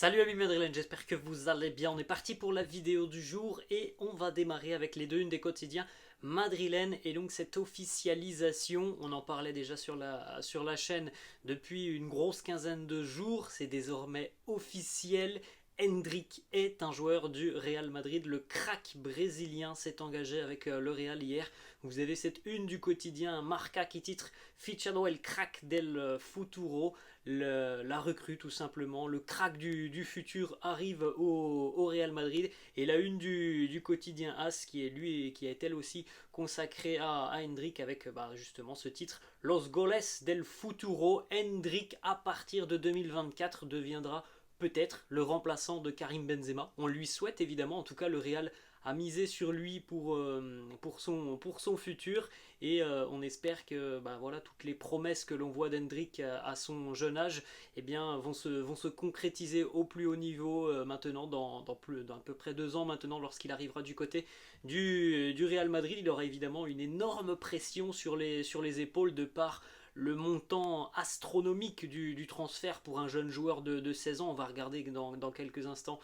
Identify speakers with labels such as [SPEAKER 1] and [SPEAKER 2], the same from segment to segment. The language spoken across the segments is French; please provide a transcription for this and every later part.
[SPEAKER 1] Salut amis madrilènes, j'espère que vous allez bien. On est parti pour la vidéo du jour et on va démarrer avec les deux unes des quotidiens madrilènes. Et donc cette officialisation, on en parlait déjà sur la chaîne depuis une grosse quinzaine de jours, c'est désormais officiel. Endrick est un joueur du Real Madrid. Le crack brésilien s'est engagé avec le Real hier. Vous avez cette une du quotidien Marca qui titre Fichado el crack del futuro, la recrue tout simplement, le crack du futur arrive au Real Madrid. Et la une du quotidien As qui est lui qui est elle aussi consacrée à Endrick avec justement ce titre Los goles del futuro. Endrick à partir de 2024 deviendra peut-être le remplaçant de Karim Benzema. On lui souhaite évidemment, en tout cas le Real a misé sur lui pour son futur et on espère que voilà, toutes les promesses que l'on voit d'Hendrick à son jeune âge vont se concrétiser au plus haut niveau maintenant dans à peu près 2 ans maintenant lorsqu'il arrivera du côté du Real Madrid. Il aura évidemment une énorme pression sur les épaules de par le montant astronomique du transfert pour un jeune joueur de 16 ans. On va regarder dans quelques instants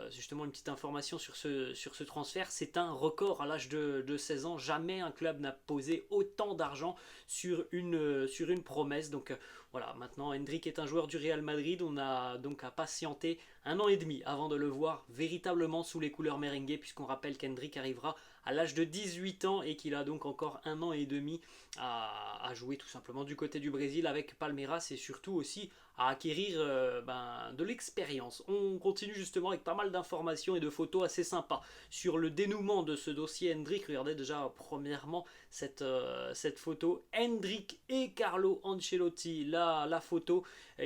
[SPEAKER 1] justement une petite information sur ce transfert. C'est un record à l'âge de 16 ans. Jamais un club n'a posé autant d'argent sur une promesse. Donc voilà, maintenant Endrick est un joueur du Real Madrid. On a donc à patienter 1 an et demi avant de le voir véritablement sous les couleurs merengue, puisqu'on rappelle qu'Endrick arrivera à l'âge de 18 ans et qu'il a donc encore 1 an et demi à jouer tout simplement du côté du Brésil avec Palmeiras et surtout aussi à acquérir de l'expérience. On continue justement avec pas mal d'informations et de photos assez sympas sur le dénouement de ce dossier Endrick. Regardez déjà premièrement cette photo Endrick et Carlo Ancelotti, la photo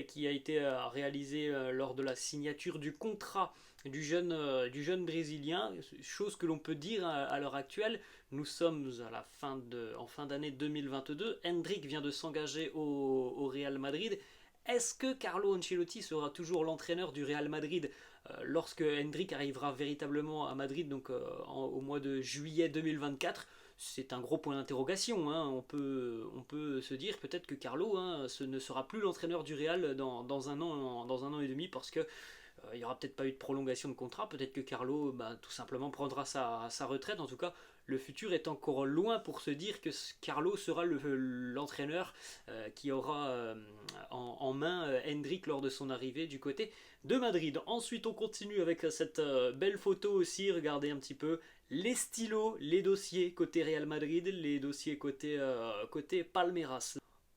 [SPEAKER 1] qui a été réalisée lors de la signature du contrat du jeune Brésilien, chose que l'on peut dire à l'heure actuelle. Nous sommes en fin d'année 2022, Endrick vient de s'engager au Real Madrid. Est-ce que Carlo Ancelotti sera toujours l'entraîneur du Real Madrid lorsque Endrick arrivera véritablement à Madrid, donc au mois de juillet 2024? C'est un gros point d'interrogation. Hein. On peut se dire peut-être que Carlo ce ne sera plus l'entraîneur du Real dans 1 an et demi parce que il n'y aura peut-être pas eu de prolongation de contrat, peut-être que Carlo tout simplement prendra sa retraite. En tout cas, le futur est encore loin pour se dire que Carlo sera l'entraîneur qui aura en main Endrick lors de son arrivée du côté de Madrid. Ensuite, on continue avec cette belle photo aussi. Regardez un petit peu les stylos, les dossiers côté Real Madrid, les dossiers côté Palmeiras.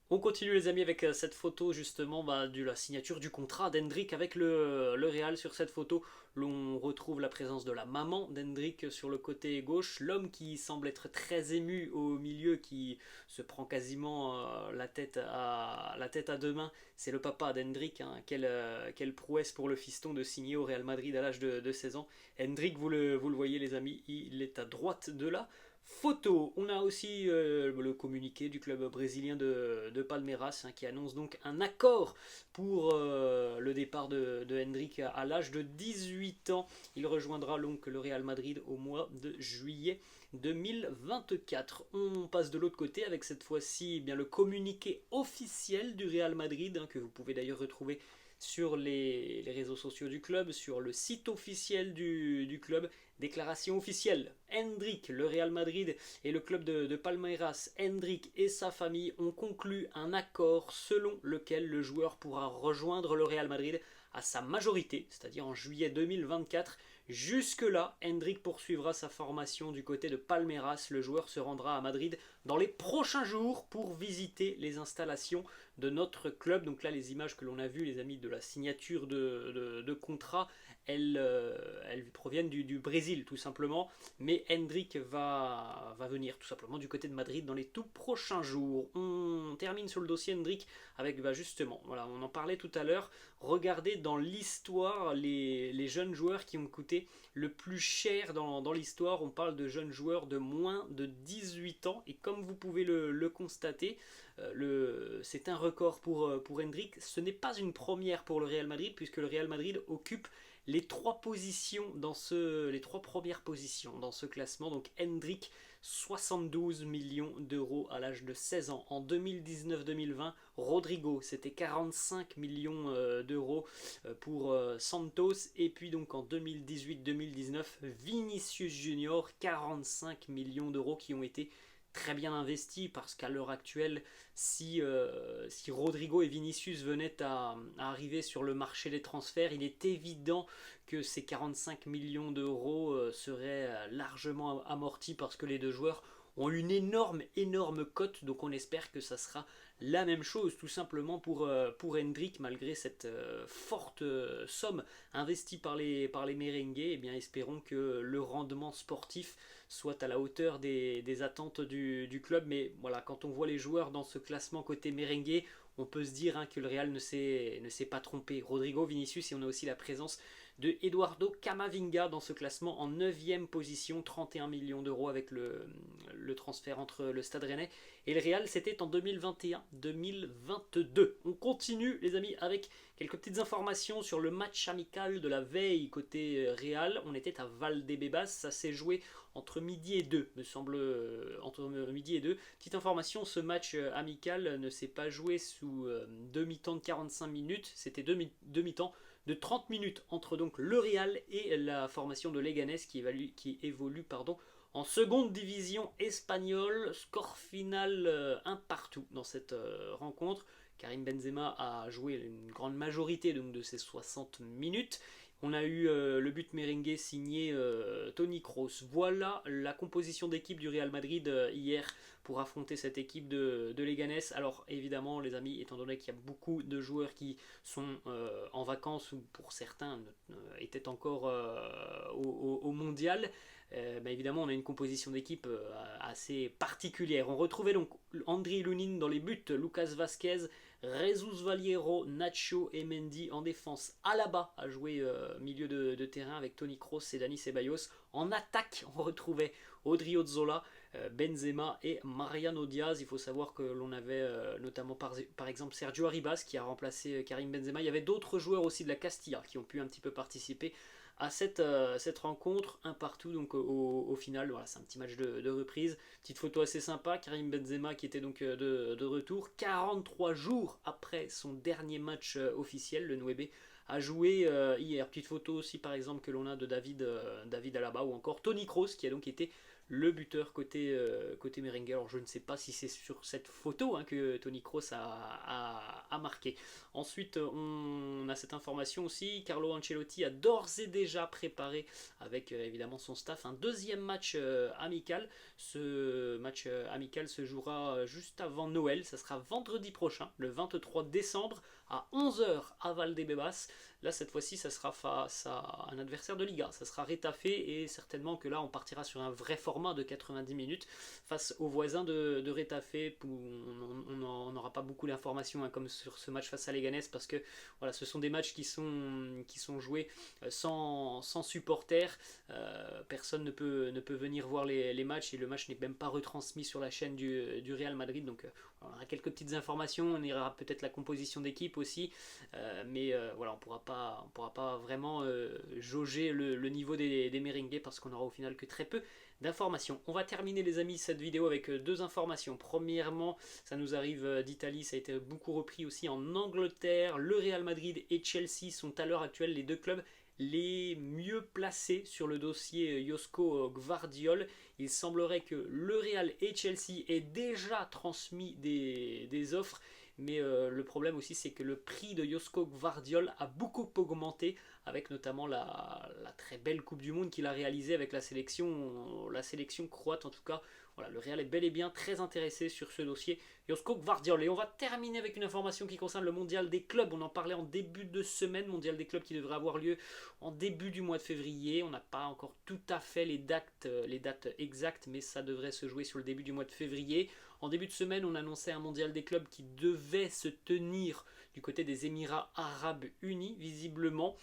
[SPEAKER 1] On continue les amis avec cette photo justement de la signature du contrat d'Hendrick avec le Real. Sur cette photo, l'on retrouve la présence de la maman d'Hendrick sur le côté gauche, l'homme qui semble être très ému au milieu, qui se prend quasiment la tête à deux mains. C'est le papa d'Hendrick. Hein. Quelle prouesse pour le fiston de signer au Real Madrid à l'âge de 16 ans. Hendrick, vous le voyez les amis, il est à droite de la photo. On a aussi le communiqué du club brésilien de Palmeiras qui annonce donc un accord pour le départ de Hendrick à l'âge de 18 ans. Il rejoindra donc le Real Madrid au mois de juillet 2024. On passe de l'autre côté avec cette fois-ci le communiqué officiel du Real Madrid que vous pouvez d'ailleurs retrouver sur les réseaux sociaux du club, sur le site officiel du club. Déclaration officielle. Endrick, le Real Madrid et le club de Palmeiras, Endrick et sa famille ont conclu un accord selon lequel le joueur pourra rejoindre le Real Madrid à sa majorité, c'est-à-dire en juillet 2024. Jusque-là, Endrick poursuivra sa formation du côté de Palmeiras. Le joueur se rendra à Madrid dans les prochains jours pour visiter les installations de notre club. Donc là, les images que l'on a vues, les amis, de la signature de contrat, elles proviennent du Brésil tout simplement. Mais Endrick va venir tout simplement du côté de Madrid dans les tout prochains jours. On termine sur le dossier Endrick avec justement, voilà, on en parlait tout à l'heure. Regardez dans l'histoire les jeunes joueurs qui ont coûté le plus cher dans l'histoire. On parle de jeunes joueurs de moins de 18 ans et comme vous pouvez le constater, C'est un record pour Hendrik. Ce n'est pas une première pour le Real Madrid, puisque le Real Madrid occupe les trois premières positions dans ce classement. Donc Hendrik, 72 millions d'euros à l'âge de 16 ans. En 2019-2020, Rodrigo, c'était 45 millions d'euros pour Santos. Et puis donc en 2018-2019, Vinicius Junior, 45 millions d'euros qui ont été très bien investi, parce qu'à l'heure actuelle, si Rodrigo et Vinicius venaient à arriver sur le marché des transferts, il est évident que ces 45 millions d'euros seraient largement amortis, parce que les deux joueurs ont une énorme cote. Donc on espère que ça sera la même chose tout simplement pour Hendrik, malgré cette forte somme investie par les merengues. Eh bien, espérons que le rendement sportif soit à la hauteur des attentes du club. Mais voilà, quand on voit les joueurs dans ce classement côté merengue, on peut se dire que le Real ne s'est pas trompé. Rodrigo, Vinicius, et on a aussi la présence de Eduardo Camavinga dans ce classement en 9e position, 31 millions d'euros avec le transfert entre le Stade Rennais et le Real. C'était en 2021-2022. On continue les amis avec quelques petites informations sur le match amical de la veille côté Real. On était à Valdebebas, ça s'est joué entre midi et 2, me semble, entre midi et 2. Petite information, ce match amical ne s'est pas joué sous demi-temps de 45 minutes, c'était demi-temps de 30 minutes entre donc le Real et la formation de Leganés qui évolue en seconde division espagnole. Score final 1 partout dans cette rencontre. Karim Benzema a joué une grande majorité donc, de ses 60 minutes. On a eu le but merengue signé Toni Kroos. Voilà la composition d'équipe du Real Madrid hier pour affronter cette équipe de Leganés. Alors évidemment les amis, étant donné qu'il y a beaucoup de joueurs qui sont en vacances, ou pour certains étaient encore au mondial, évidemment on a une composition d'équipe assez particulière. On retrouvait donc Andriy Lunin dans les buts, Lucas Vazquez, Jesus Valiero, Nacho et Mendy en défense. Alaba a joué milieu de terrain avec Toni Kroos et Dani Ceballos. En attaque, on retrouvait Odriozola, Benzema et Mariano Diaz. Il faut savoir que l'on avait notamment par exemple Sergio Arribas qui a remplacé Karim Benzema. Il y avait d'autres joueurs aussi de la Castilla qui ont pu un petit peu participer à cette rencontre, un partout. Donc au final, voilà, c'est un petit match de reprise. Petite photo assez sympa, Karim Benzema qui était donc de retour 43 jours après son dernier match officiel. Le 9 a joué hier. Petite photo aussi par exemple que l'on a de David Alaba, ou encore Toni Kroos qui a donc été le buteur côté merengue. Alors je ne sais pas si c'est sur cette photo que Toni Kroos a marqué. Ensuite on a cette information aussi, Carlo Ancelotti a d'ores et déjà préparé avec évidemment son staff un deuxième match amical. Ce match amical se jouera juste avant Noël, ça sera vendredi prochain, le 23 décembre à 11h à Valdebebas. Là cette fois-ci ça sera face à un adversaire de Liga, ça sera Retafe, et certainement que là on partira sur un vrai format de 90 minutes face aux voisins de Retafe, où on n'aura pas beaucoup d'informations comme sur ce match face à Leganés, parce que voilà, ce sont des matchs qui sont joués sans supporters. Personne ne peut venir voir les matchs, et le match n'est même pas retransmis sur la chaîne du Real Madrid. Donc on aura quelques petites informations, on ira peut-être la composition d'équipe aussi, mais voilà, on pourra pas vraiment jauger le niveau des merengues, parce qu'on aura au final que très peu d'informations. On va terminer les amis cette vidéo avec deux informations. Premièrement, ça nous arrive d'Italie, ça a été beaucoup repris aussi en Angleterre. Le Real Madrid et Chelsea sont à l'heure actuelle les deux clubs les mieux placés sur le dossier Josko Gvardiol. Il semblerait que le Real et Chelsea aient déjà transmis des offres, mais le problème aussi c'est que le prix de Josko Gvardiol a beaucoup augmenté, avec notamment la très belle Coupe du Monde qu'il a réalisée avec la sélection croate. En tout cas, voilà, le Real est bel et bien très intéressé sur ce dossier Josko Gvardiol. Et on va terminer avec une information qui concerne le mondial des clubs. On en parlait en début de semaine, mondial des clubs qui devrait avoir lieu en début du mois de février. On n'a pas encore tout à fait les dates exactes, mais ça devrait se jouer sur le début du mois de février. En début de semaine, on annonçait un mondial des clubs qui devait se tenir du côté des Émirats Arabes Unis. Visiblement,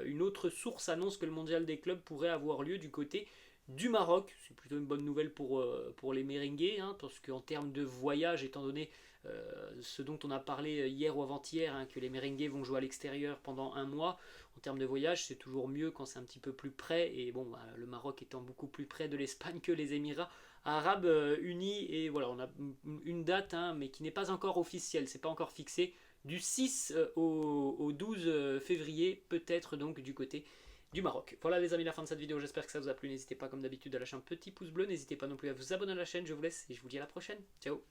[SPEAKER 1] une autre source annonce que le mondial des clubs pourrait avoir lieu du côté du Maroc. C'est plutôt une bonne nouvelle pour les merengues, parce qu'en termes de voyage, étant donné ce dont on a parlé hier ou avant-hier, hein, que les merengues vont jouer à l'extérieur pendant un mois. En termes de voyage, c'est toujours mieux quand c'est un petit peu plus près, et bon, bah, le Maroc étant beaucoup plus près de l'Espagne que les Émirats Arabes Unis, et voilà, on a une date, hein, mais qui n'est pas encore officielle, c'est pas encore fixé, du 6 au 12 février, peut-être donc du côté du Maroc. Voilà les amis, la fin de cette vidéo, j'espère que ça vous a plu. N'hésitez pas comme d'habitude à lâcher un petit pouce bleu, n'hésitez pas non plus à vous abonner à la chaîne, je vous laisse et je vous dis à la prochaine. Ciao.